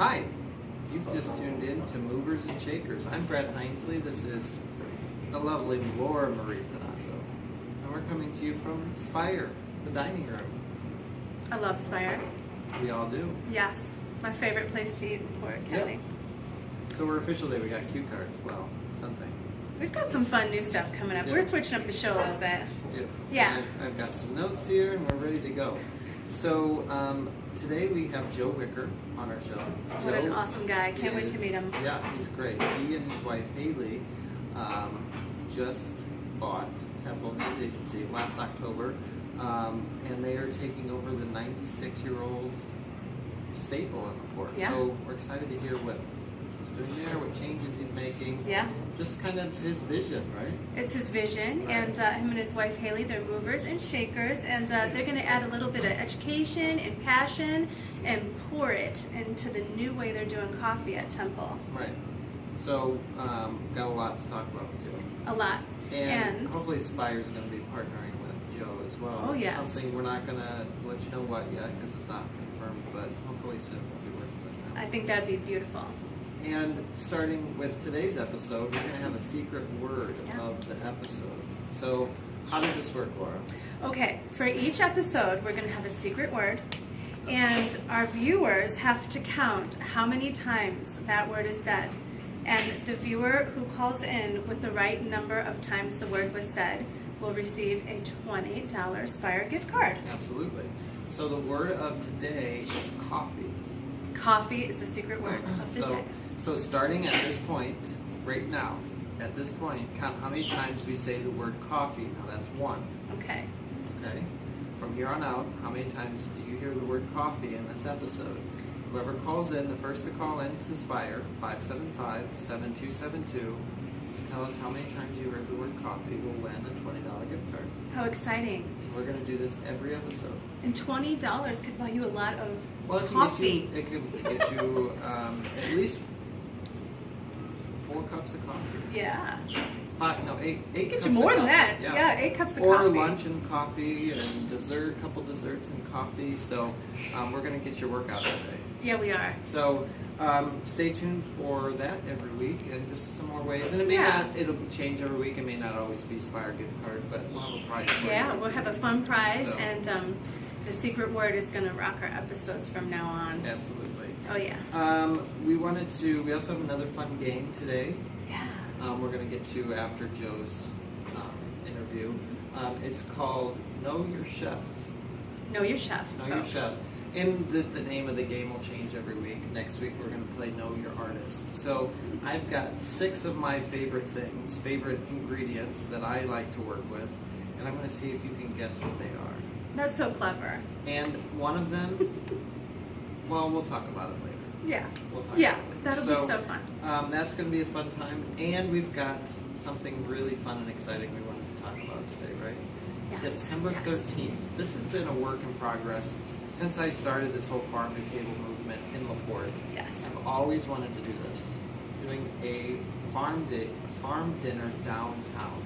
Hi, you've just tuned in to Movers and Shakers. I'm Brett Hinesley. This is the lovely Laura Marie Panazzo. And we're coming to you from Spire, the dining room. I love Spire. We all do. Yes, my favorite place to eat in Porter County. Yep. So we're official day. We got cue cards. Well, something. We've got some fun new stuff coming up. Yep. We're switching up the show a little bit. Yep. Yeah. I've got some notes here and we're ready to go. So today we have Joe Whicker on our show. What an Joe awesome guy. Can't wait to meet him. Yeah, he's great. He and his wife Haley just bought Temple News Agency last October, and they are taking over the 96-year-old staple in the port. Yeah. So we're excited to hear what he's doing there, what changes he's making. Yeah. Just kind of his vision, right? It's his vision, Right. and him and his wife Haley, they're movers and shakers, and they're going to add a little bit of education and passion and pour it into the new way they're doing coffee at Temple. Right. So got a lot to talk about too. A lot. And hopefully Spire's going to be partnering with Joe as well. Oh, yes. Something we're not going to let you know what yet because it's not confirmed, but hopefully soon we'll be working with them. I think that'd be beautiful. And starting with today's episode, we're going to have a secret word Yeah. of the episode. So how does this work, Laura? Okay, for each episode, we're going to have a secret word, and our viewers have to count how many times that word is said. And the viewer who calls in with the right number of times the word was said will receive a $20 Spire gift card. Absolutely. So the word of today is coffee. Coffee is the secret word of the day. So starting at this point, right now, at this point, count how many times we say the word coffee. Now that's one. Okay. Okay? From here on out, how many times do you hear the word coffee in this episode? Whoever calls in, the first to call in to Spire, 575-7272, to tell us how many times you heard the word coffee will win a $20 gift card. How exciting. And we're going to do this every episode. And $20 could buy you a lot of Well, coffee. It could get you at least 4 cups of coffee. Yeah. 8 Get cups you more of than coffee. that. Yeah, 8 cups of or coffee. Or lunch and coffee and dessert, a couple desserts and coffee. So we're going to get your workout today. Yeah, we are. So stay tuned for that every week and just some more ways. And it may it'll change every week. It may not always be Spire gift card, but we'll have a prize for you. Yeah, we'll have a fun prize, So. and the secret word is going to rock our episodes from now on. Absolutely. Oh, yeah. We also have another fun game today. Yeah. We're going to get to after Joe's interview. It's called Know Your Chef. Know your chef, Know folks. Your Chef. And the name of the game will change every week. Next week we're going to play Know Your Artist. So I've got 6 of my favorite things, favorite ingredients that I like to work with, and I'm going to see if you can guess what they are. That's so clever. And one of them, well, we'll talk about it later. Yeah. We'll talk Yeah, about it later. that'll be so fun. That's going to be a fun time, and we've got something really fun and exciting we wanted to talk about today, right? Yes, September 13th. This has been a work in progress since I started this whole farm to table movement in LaPorte. Yes. I've always wanted to do this, doing a farm dinner downtown.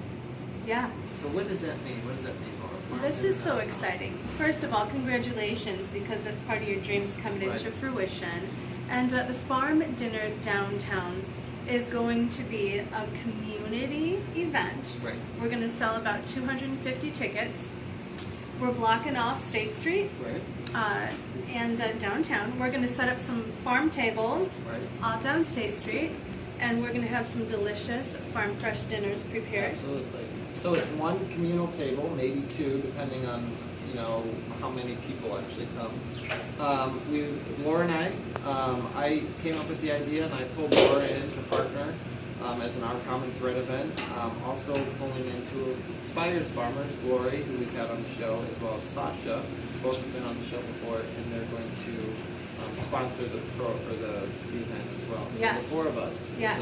Yeah. So what does that mean? What does that mean, Laura? Farm This dinner is so downtown? exciting. First of all, congratulations, because that's part of your dreams coming Right. into fruition. And the farm dinner downtown is going to be a community event. Right. We're going to sell about 250 tickets. We're blocking off State Street Right. and downtown. We're going to set up some farm tables Right. down State Street, and we're going to have some delicious farm fresh dinners prepared. Absolutely. So it's one communal table, maybe 2, depending on how many people actually come. Laura and I came up with the idea, and I pulled Laura in to partner as an Our Common Thread event. Also pulling into Spire's Farmers, Lori, who we've had on the show, as well as Sasha. Both have been on the show before, and they're going to sponsor the event as well. So Yes. the 4 of us. Yes.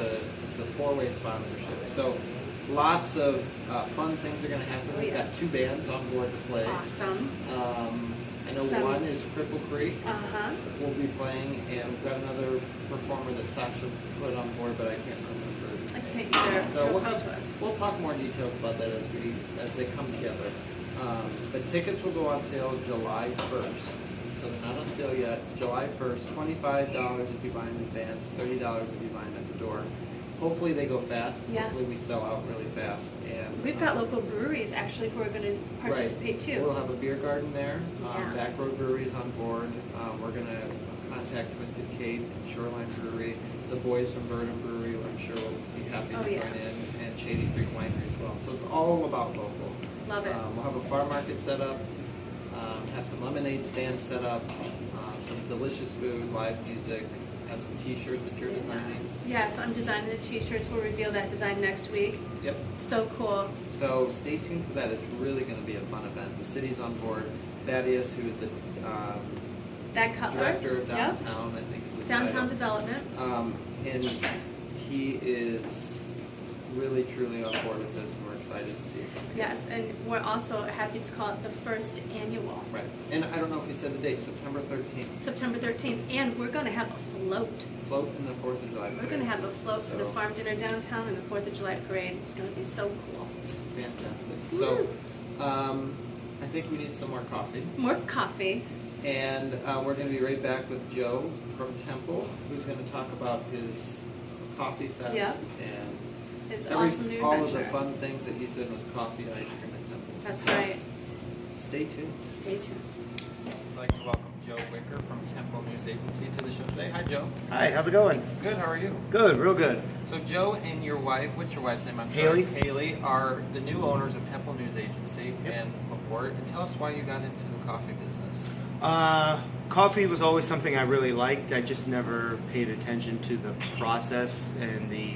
It's a 4-way sponsorship. So lots of fun things are going to happen. We've got 2 bands on board to play. Awesome. I know one is Cripple Creek. Uh-huh. We'll be playing, and we've got another performer that Sasha put on board, but I can't remember. I can't either. So You'll come to us. we'll talk more details about that as they come together. But tickets will go on sale July 1st. so they're not on sale yet. July 1st, $25 if you buy them in advance, $30 if you buy them at the door. Hopefully they go fast. Yeah. Hopefully we sell out really fast. And We've got local breweries actually who are going to participate too. We'll have a beer garden there. Yeah. Back Road Brewery is on board. We're going to contact Twisted Kate, Shoreline Brewery, the boys from Burnham Brewery, I'm sure will be happy to join in, and Shady Creek Winery as well. So it's all about local. Love it. We'll have a farm market set up, have some lemonade stands set up, some delicious food, live music, have some t-shirts that you're designing. Yes, I'm designing the t-shirts. We'll reveal that design next week. Yep. So cool. So stay tuned for that. It's really going to be a fun event. The city's on board. Thaddeus, who is the director of downtown, I think is his Downtown title. Development. And he is really, truly on board with this, and we're excited to see it. Yes, and we're also happy to call it the first annual. Right. And I don't know if you said the date, September 13th. September 13th, and we're going to have a float. Float in the 4th of July parade. We're going to have a float for the farm dinner downtown and the 4th of July parade. It's going to be so cool. Fantastic. Woo. So, I think we need some more coffee. More coffee. And we're going to be right back with Joe from Temple, who's going to talk about his coffee fest and His awesome new all adventure. of the fun things that he's doing with coffee and ice cream at Temple. That's right. Stay tuned. Stay tuned. I'd like to welcome Joe Whicker from Temple News Agency to the show today. Hi, Joe. Hi, how's it going? Good. How are you? Good, real good. So Joe and your wife, what's your wife's name? I'm Haley. sorry. Haley are the new owners of Temple News Agency and Report. And tell us why you got into the coffee business. Coffee was always something I really liked. I just never paid attention to the process and the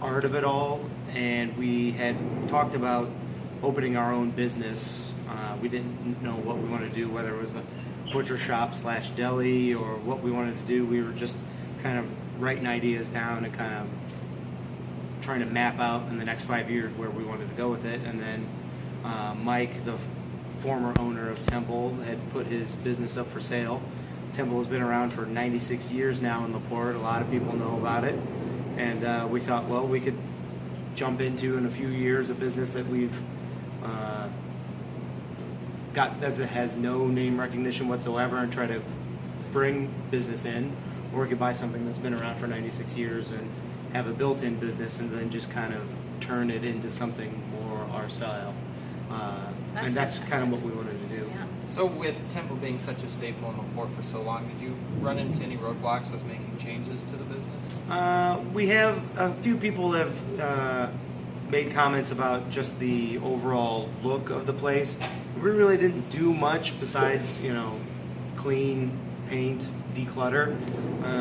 art of it all. And we had talked about opening our own business. We didn't know what we wanted to do, whether it was a butcher shop / deli or what we wanted to do. We were just kind of writing ideas down and kind of trying to map out in the next 5 years where we wanted to go with it. And then Mike, the former owner of Temple, had put his business up for sale. Temple has been around for 96 years now in LaPorte. A lot of people know about it. And we thought, well, we could jump into in a few years a business that we've got that has no name recognition whatsoever and try to bring business in, or we could buy something that's been around for 96 years and have a built-in business and then just kind of turn it into something more our style. And that's kind of what we wanted to do. Yeah. So with Temple being such a staple in LaPorte for so long, did you run into any roadblocks with making changes to the business? We have a few people have made comments about just the overall look of the place. We really didn't do much besides, clean, paint, declutter.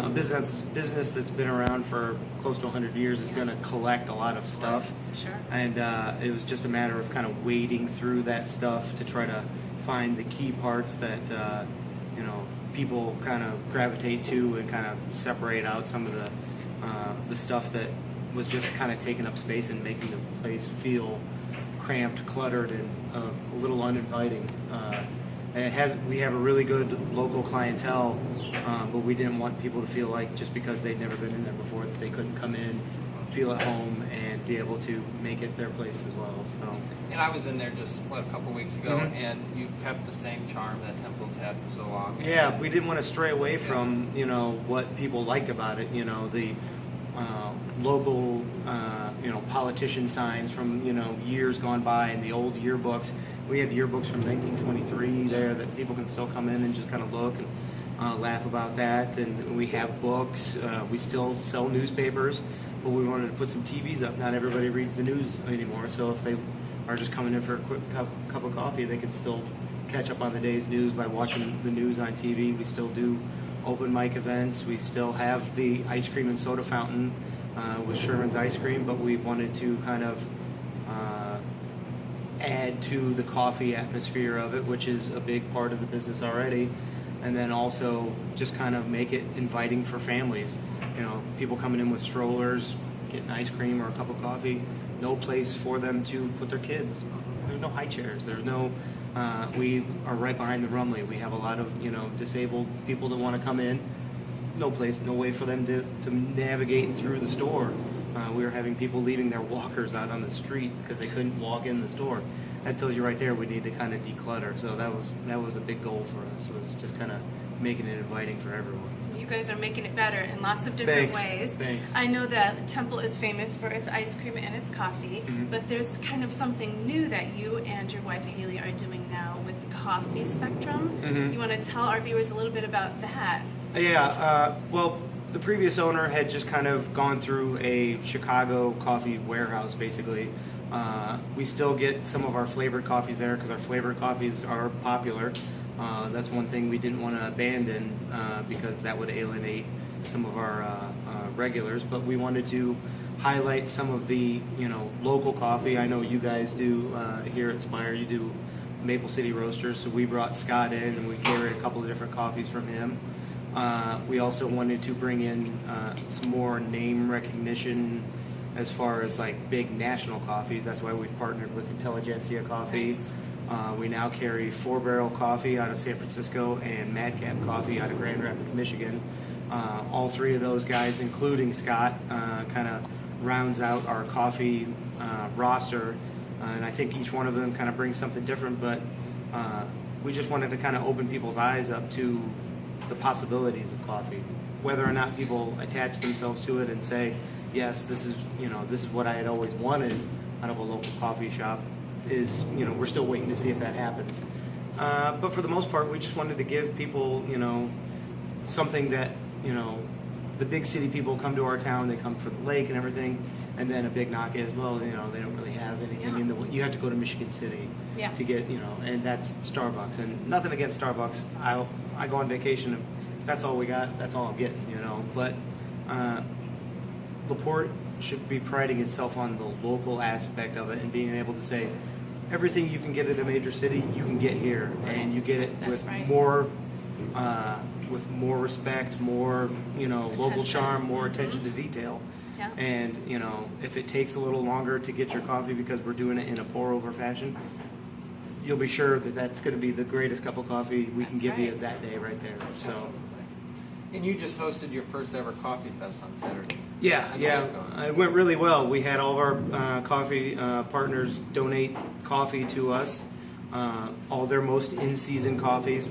A business that's been around for close to 100 years is going to collect a lot of stuff. Sure. And it was just a matter of kind of wading through that stuff to try to find the key parts that people kind of gravitate to and kind of separate out some of the stuff that was just kind of taking up space and making the place feel cramped, cluttered, and a little uninviting. We have a really good local clientele, but we didn't want people to feel like just because they'd never been in there before that they couldn't come in, feel at home, and be able to make it their place as well. So. And I was in there just a couple weeks ago, and you've kept the same charm that Temple's had for so long. Yeah, we didn't want to stray away from what people liked about it. The local politician signs from years gone by and the old yearbooks. We have yearbooks from 1923 there that people can still come in and just kind of look and laugh about that. And we have books. We still sell newspapers, but we wanted to put some TVs up. Not everybody reads the news anymore, so if they are just coming in for a quick cup of coffee, they can still catch up on the day's news by watching the news on TV. We still do open mic events. We still have the ice cream and soda fountain with Sherman's Ice Cream, but we wanted to kind of add to the coffee atmosphere of it, which is a big part of the business already, and then also just kind of make it inviting for families. People coming in with strollers, getting ice cream or a cup of coffee, no place for them to put their kids. There's no high chairs. There's no. We are right behind the Rumley. We have a lot of disabled people that want to come in. No place, no way for them to navigate through the store. We were having people leaving their walkers out on the street because they couldn't walk in the store. that tells you right there we need to kind of declutter. So that was a big goal for us, was just kind of making it inviting for everyone. So. You guys are making it better in lots of different ways. Thanks. I know that the Temple is famous for its ice cream and its coffee, but there's kind of something new that you and your wife Haley are doing now with the coffee spectrum. You want to tell our viewers a little bit about that? Yeah, well, the previous owner had just kind of gone through a Chicago coffee warehouse, basically. We still get some of our flavored coffees there because our flavored coffees are popular. That's one thing we didn't want to abandon because that would alienate some of our regulars. But we wanted to highlight some of the local coffee. I know you guys do here at Spire. You do Maple City Roasters, so we brought Scott in and we carried a couple of different coffees from him. We also wanted to bring in some more name recognition as far as like big national coffees. That's why we've partnered with Intelligentsia Coffee. Nice. We now carry 4 Barrel Coffee out of San Francisco and Madcap Coffee out of Grand Rapids, Michigan. All 3 of those guys, including Scott, kind of rounds out our coffee roster. And I think each one of them kind of brings something different, but we just wanted to kind of open people's eyes up to the possibilities of coffee. Whether or not people attach themselves to it and say, yes, this is what I had always wanted out of a local coffee shop, is we're still waiting to see if that happens. But for the most part, we just wanted to give people something that the big city people come to our town, they come for the lake and everything, and then a big knock is, well, they don't really have anything in the, you have to go to Michigan City to get, and that's Starbucks. And nothing against Starbucks. I go on vacation, and if that's all we got, that's all I'm getting, But LaPorte should be priding itself on the local aspect of it and being able to say, everything you can get at a major city, you can get here, and you get it with more respect, more local charm, more attention to detail. Yeah. And if it takes a little longer to get your coffee because we're doing it in a pour-over fashion, you'll be sure that that's going to be the greatest cup of coffee we can give you that day right there. So. Absolutely. And you just hosted your first ever coffee fest on Saturday. Yeah, it went really well. We had all of our coffee partners donate coffee to us, all their most in-season coffees.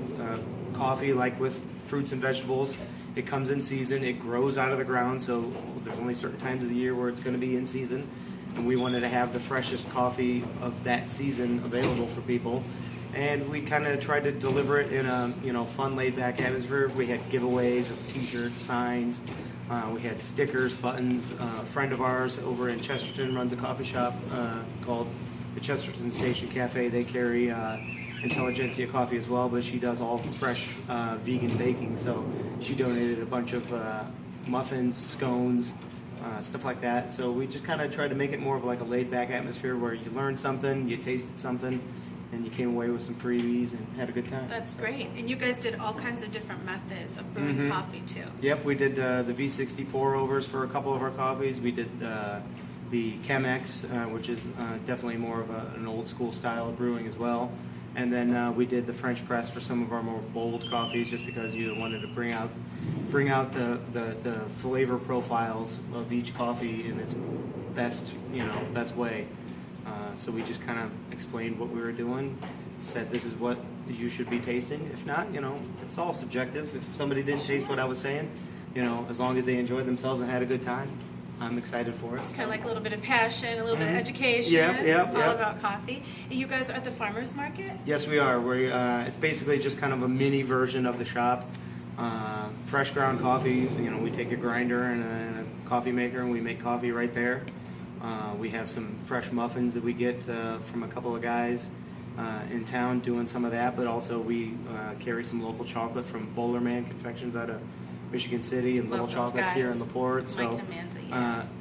Coffee, like with fruits and vegetables, it comes in season, it grows out of the ground, so there's only certain times of the year where it's going to be in season. And we wanted to have the freshest coffee of that season available for people. And we kind of tried to deliver it in a fun, laid-back atmosphere. We had giveaways of T-shirts, signs. We had stickers, buttons. A friend of ours over in Chesterton runs a coffee shop called the Chesterton Station Cafe. They carry Intelligentsia coffee as well, but she does all fresh vegan baking. So she donated a bunch of muffins, scones, stuff like that. So we just kind of tried to make it more of like a laid-back atmosphere where you learned something, you tasted something, and you came away with some freebies and had a good time. That's great. And you guys did all kinds of different methods of brewing coffee, too. Yep, we did the V60 pour-overs for a couple of our coffees. We did the Chemex, which is definitely more of an old-school style of brewing as well. And then we did the French press for some of our more bold coffees just because you wanted to bring out the flavor profiles of each coffee in its best way. So we just kind of explained what we were doing, said this is what you should be tasting. If not, it's all subjective. If somebody didn't taste what I was saying, as long as they enjoyed themselves and had a good time, I'm excited for it. It's kind of like a little bit of passion, a little bit of education, all about coffee. And you guys are at the farmer's market? Yes, we are. It's basically just kind of a mini version of the shop. Fresh ground coffee, we take a grinder and a coffee maker and we make coffee right there. We have some fresh muffins that we get from a couple of guys in town doing some of that, but also we carry some local chocolate from Bowlerman Confections out of Michigan City and Little Chocolates here in LaPorte. So,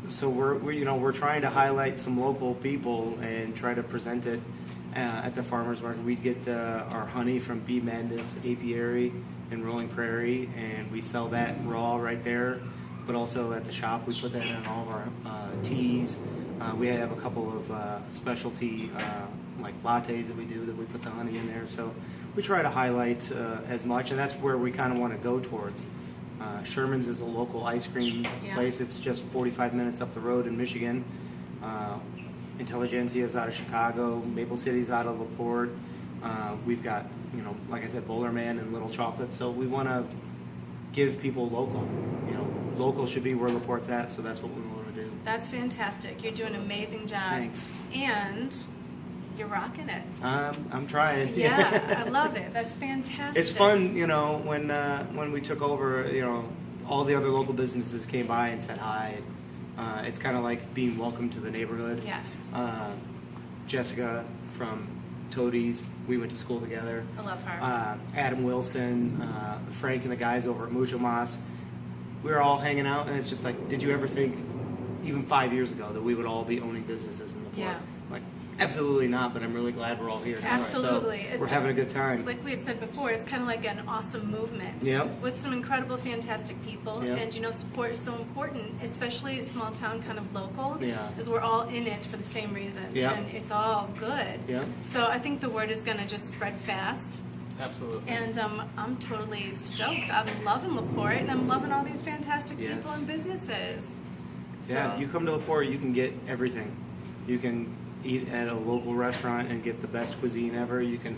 so we're trying to highlight some local people and try to present it at the farmers market. We get our honey from Bee Madness Apiary in Rolling Prairie, and we sell that raw right there. But also at the shop, we put that in all of our teas. We have a couple of specialty like lattes that we do that we put the honey in there. So we try to highlight as much, and that's where we kind of want to go towards. Sherman's is a local ice cream place. It's just 45 minutes up the road in Michigan. Intelligentsia's out of Chicago. Maple City's out of LaPorte. We've got, like I said, Bowlerman and Little Chocolate. So we want to give people local. Local should be where LaPorte's at, so that's what we want to do. That's fantastic. You're doing an amazing job. Thanks. And you're rocking it. I'm trying. Yeah, I love it. That's fantastic. It's fun, when we took over, all the other local businesses came by and said hi. It's kind of like being welcome to the neighborhood. Yes. Jessica from Toadies, we went to school together. I love her. Adam Wilson, Frank and the guys over at Mucho Mas. We were all hanging out, and it's just like, did you ever think, even 5 years ago, that we would all be owning businesses in the port? Yeah. Like, absolutely not, but I'm really glad we're all here. Absolutely. So we're having a good time. Like we had said before, it's kind of like an awesome movement. Yep. With some incredible, fantastic people. Yep. And, support is so important, especially a small town kind of local. Yeah. Because we're all in it for the same reasons. Yep. And it's all good. Yep. So I think the word is going to just spread fast. Absolutely. And I'm totally stoked. I'm loving LaPorte, and I'm loving all these fantastic Yes. people and businesses. Yeah, So- you come to LaPorte, you can get everything. You can eat at a local restaurant and get the best cuisine ever. You can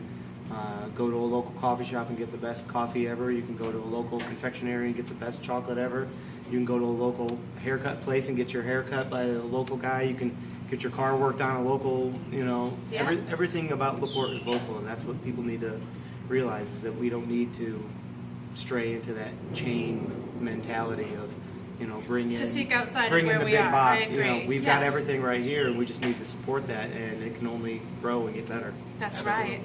go to a local coffee shop and get the best coffee ever. You can go to a local confectionery and get the best chocolate ever. You can go to a local haircut place and get your hair cut by a local guy. You can get your car worked on a local, Yeah. everything about LaPorte is local, and that's what people need to realize, is that we don't need to stray into that chain mentality of, bring in, To seek outside of bring in where the we big are. box. I agree. We've Yeah. got everything right here, and we just need to support that, and it can only grow and get better. That's Absolutely. right.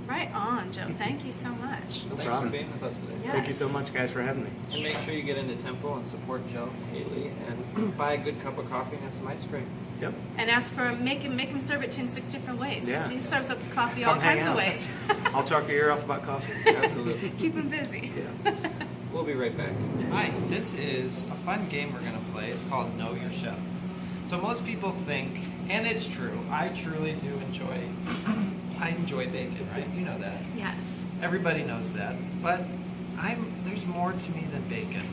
Right on, Joe. Thank you so much. Thanks problem. for being with us today. Yeah. Thank you so much, guys, for having me. And make sure you get into Temple and support Joe and Haley and buy a good cup of coffee and have some ice cream. Yep. And ask for make him serve it to you in 6 different ways. 'Cause Yeah. He serves up coffee Come all hang kinds of out. ways. I'll talk your ear off about coffee. Absolutely. Keep him busy. Yeah. We'll be right back. Hi, this is a fun game we're going to play. It's called Know Your Chef. So most people think, and it's true, I truly do I enjoy bacon, right? You know that. Yes. Everybody knows that. But there's more to me than bacon.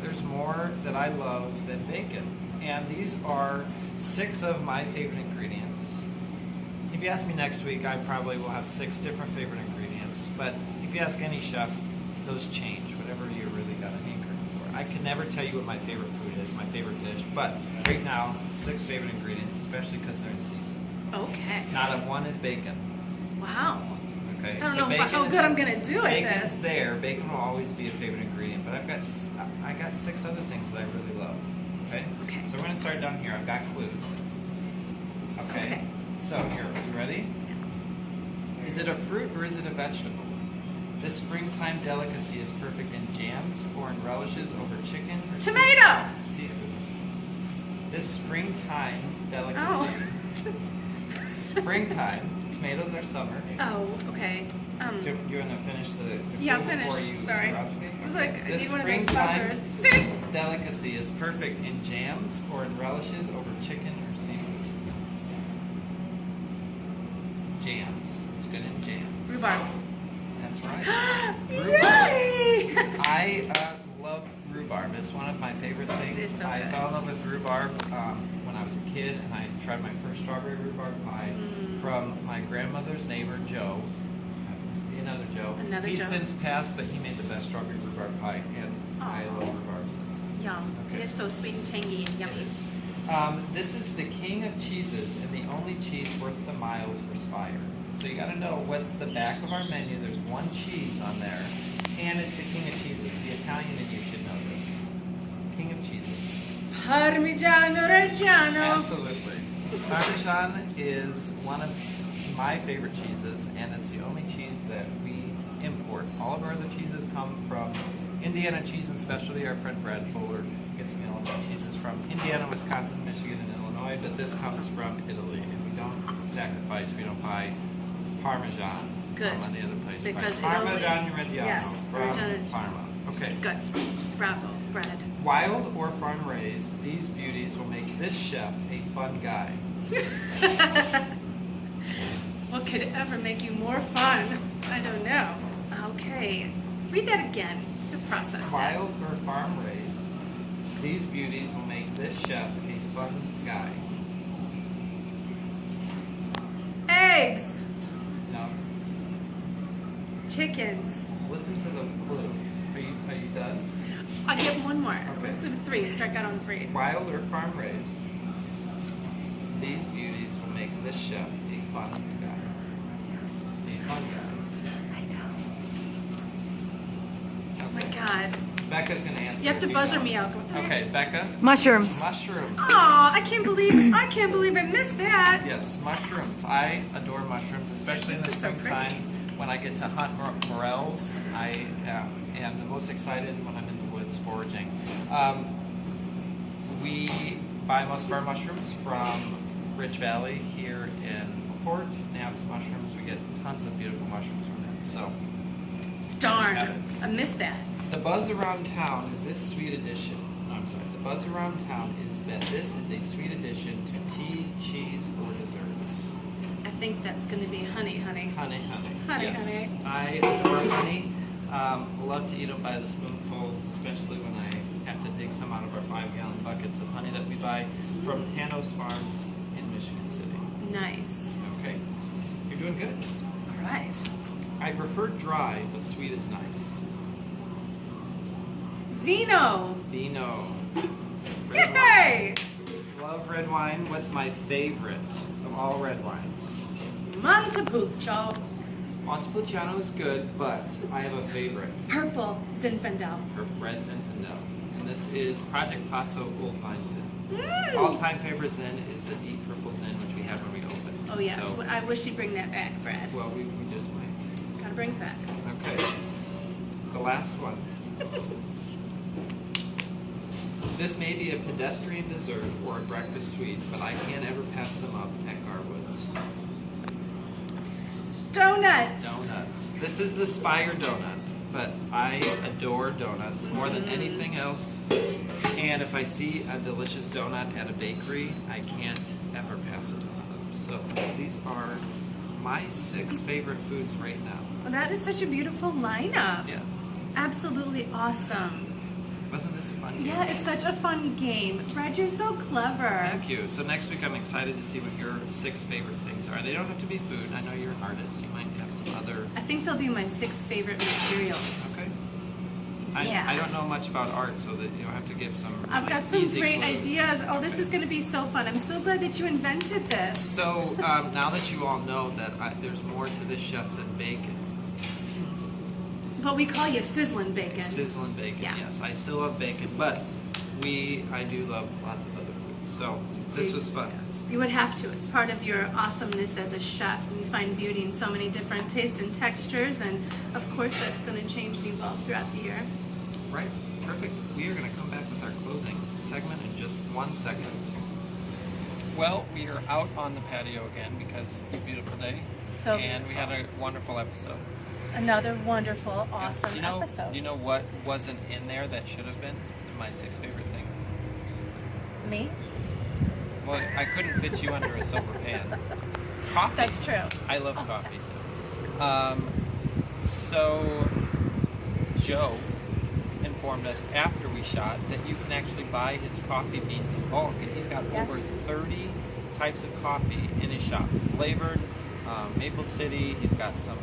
There's more that I love than bacon. And these are 6 of my favorite ingredients. If you ask me next week, I probably will have 6 different favorite ingredients. But if you ask any chef, those change, whatever you really got an hankering for. I can never tell you what my favorite food is, my favorite dish. But right now, 6 favorite ingredients, especially because they're in season. Okay. Not a one is bacon. Wow. Okay. I don't so know bacon how is- good I'm gonna do at Bacon's this. there. Bacon will always be a favorite ingredient, but I got 6 other things that I really love. Okay. Okay. So we're gonna start down here. I've got clues. Okay. Okay. So here, you ready? Is it a fruit or is it a vegetable? This springtime delicacy is perfect in jams or in relishes over chicken or Tomato! seafood. This springtime delicacy. Oh. Springtime. Tomatoes are summer. Oh, okay. Do you want to finish the Yeah, clue finish. before you Sorry. interrupt me? I was like, I This need one of those springtime buzzers. Ding! delicacy is perfect in jams or in relishes over chicken or seafood. Jams. It's good in jams. Rhubarb. That's right. Yay! I love rhubarb. It's one of my favorite things. It is so I good. fell in love with rhubarb when I was a kid, and I tried my first strawberry rhubarb pie from my grandmother's neighbor, Joe. See another Joe. Another He's Joe. since passed, but he made the best strawberry rhubarb pie, and I Aw. love rhubarb since. Yum. Okay. It is so sweet and tangy and yummy. This is the king of cheeses and the only cheese worth the miles for Spire. So you got to know what's the back of our menu. There's one cheese on there, and it's the king of cheeses. The Italian in you should know this. King of cheeses. Parmigiano Reggiano. Absolutely. Parmesan is one of my favorite cheeses, and it's the only cheese that we import. All of our other cheeses come from Indiana Cheese and Specialty. Our friend Brad Fuller gets me all of our cheeses from Indiana, Wisconsin, Michigan, and Illinois, but this comes from Italy, and we don't sacrifice, we don't buy Parmesan Good. from any other place. We buy Because Parmesan Italy- Reggiano yes, from Parmesan- Parma. Okay. Good. Bravo, Brad. Wild or farm raised, these beauties will make this chef a fun guy. What could ever make you more fun? I don't know. Okay. Read that again to process that. Wild or farm raised, these beauties will make this chef a fun guy. Eggs. No. Chickens. Listen to the clue. Are you done? I'll get one more. Okay. Let's do 3. Strike out on 3. Wild or farm raised? These beauties will make this chef a fun guy. A fun guy. I know. Oh my God. Becca's gonna answer. You have to if buzzer know. me out. Okay, Becca. Mushrooms. Mushrooms. Oh, I can't believe I missed that. Yes, mushrooms. I adore mushrooms, especially in the This is so springtime when I get to hunt morels. I am the most excited when I'm in the woods foraging. We buy most of our mushrooms from Rich Valley here in LaPorte. Nabs Mushrooms. We get tons of beautiful mushrooms from them. So, Darn, I missed that. the buzz around town is this sweet addition. No, I'm sorry. The buzz around town is that this is a sweet addition to tea, cheese, or desserts. I think that's going to be honey. Honey. Honey, Yes. honey. I adore honey. Love to eat it by the spoonfuls, especially when I have to dig some out of our 5-gallon buckets of honey that we buy from Hanos Farms in Michigan City. Nice. Okay? You're doing good. All right. I prefer dry, but sweet is nice. Vino. Vino. Yay! Love red wine. What's my favorite of all red wines? Montepulciano. Montepulciano is good, but I have a favorite. Purple Zinfandel. Her red Zinfandel. And this is Project Paso Old Vine Zin. Mm. All-time favorite Zin is the deep purple Zin, which we had when we opened. Oh yes, So, I wish you'd bring that back, Brad. well, we just might. Gotta bring it back. Okay. The last one. This may be a pedestrian dessert or a breakfast sweet, but I can't ever pass them up at Garwood's. Donuts. Donuts. This is the Spire donut, but I adore donuts more than anything else. And if I see a delicious donut at a bakery, I can't ever pass it on them. So these are my 6 favorite foods right now. Well, that is such a beautiful lineup. Yeah. Absolutely awesome. Wasn't this a fun game? Yeah, it's such a fun game. Brad, you're so clever. Thank you. So next week I'm excited to see what your 6 favorite things are. They don't have to be food. I know you're an artist. You might have some other... I think they'll be my 6 favorite materials. Okay. Yeah. I don't know much about art, so that you'll have to give some I've really got some easy great clues. ideas. Oh, this Okay. is going to be so fun. I'm so glad that you invented this. So now that you all know that there's more to this chef than bacon, But we call you sizzling bacon. sizzling bacon. Yeah. Yes, I still love bacon, but I do love lots of other foods. So this was fun. Yes. You would have to. It's part of your awesomeness as a chef. You find beauty in so many different tastes and textures, and of course that's going to change and evolve throughout the year. Right, perfect. We are going to come back with our closing segment in just 1 second. Well, we are out on the patio again because it's a beautiful day, So and we had a wonderful episode. Another wonderful, awesome Do you know, episode. Do you know what wasn't in there that should have been in my 6 favorite things? Me? Well, I couldn't fit you under a silver pan. Coffee. That's true. I love coffee. So Joe informed us after we shot that you can actually buy his coffee beans in bulk, and he's got Yes. over 30 types of coffee in his shop, flavored. Maple City. He's got some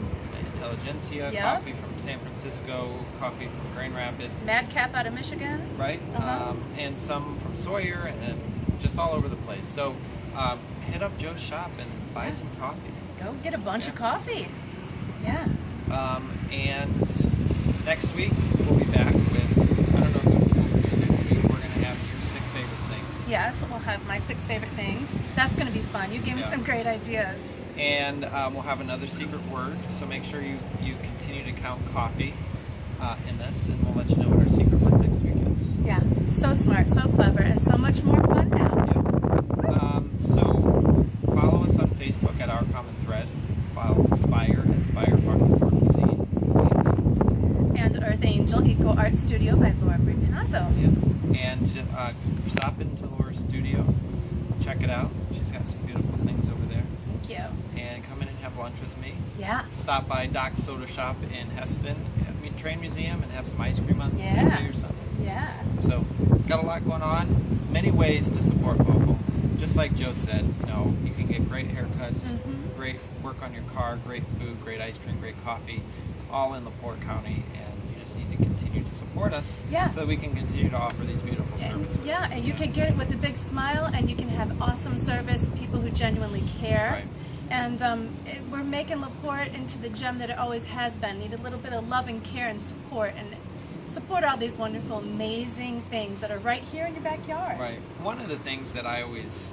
Intelligentsia Yep. coffee from San Francisco, coffee from Grand Rapids, Madcap out of Michigan. right? Uh-huh. And some from Sawyer, and just all over the place. So hit up Joe's shop and buy Yeah. some coffee. Go get a bunch Yeah. of coffee. Yeah. And next week we'll be back with, I don't know what we're doing next week. We're going to have your 6 favorite things. Yes, we'll have my 6 favorite things. That's going to be fun. You gave me Yeah. some great ideas. And we'll have another secret word, so make sure you continue to count coffee in this, and we'll let you know what our secret word next week is. Yeah, so smart, so clever, and so much more fun now. Yeah. So follow us on Facebook at Our Common Thread. Follow Spire at Spire Farm and Fork Cuisine. And Earth Angel Eco Art Studio by Laura Brie Pinazzo. Yeah. And stop into Laura's studio. Check it out. She's got some beautiful things over there. Thank you. And come in and have lunch with me. Yeah. Stop by Doc's Soda Shop in Heston, Train Museum, and have some ice cream on Yeah. Saturday or something. Yeah. So, got a lot going on. Many ways to support local. Just like Joe said, you can get great haircuts great work on your car, great food, great ice cream, great coffee, all in LaPorte County, and you just need to continue to support us Yeah. so that we can continue to offer these beautiful services. Yeah, and you can get it with a big smile, and you can have awesome service, people who genuinely care. Right. And we're making LaPorte into the gem that it always has been. Need a little bit of love and care and support all these wonderful, amazing things that are right here in your backyard. Right. One of the things that I always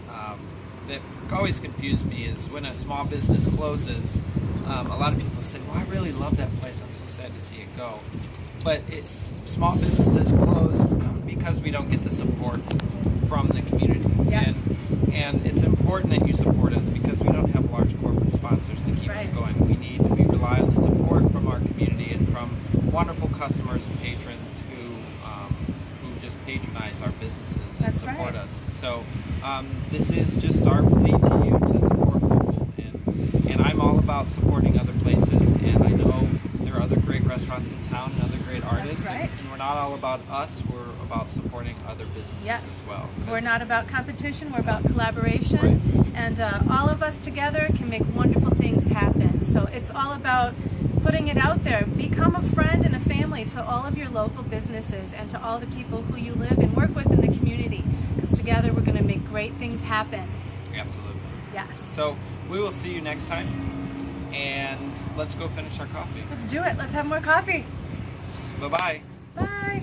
that always confused me is when a small business closes. A lot of people say, "Well, I really love that place. I'm so sad to see it go." But small businesses close because we don't get the support from the community. Yeah. And it's important that you support us because we don't have large corporate sponsors to keep us going. We rely on the support from our community and from wonderful customers and patrons who just patronize our businesses and support us. So this is just our plea to you to support local, and I'm all about supporting other places, and I know there are other great restaurants in town and other great artists. That's right. And we're not all about us, we're about supporting other businesses as well. We're not about competition, we're about collaboration. Right. And all of us together can make wonderful things happen. So it's all about putting it out there. Become a friend and a family to all of your local businesses and to all the people who you live and work with in the community. Because together we're going to make great things happen. Absolutely. Yes. So we will see you next time, and let's go finish our coffee. Let's do it. Let's have more coffee. Bye-bye. Bye.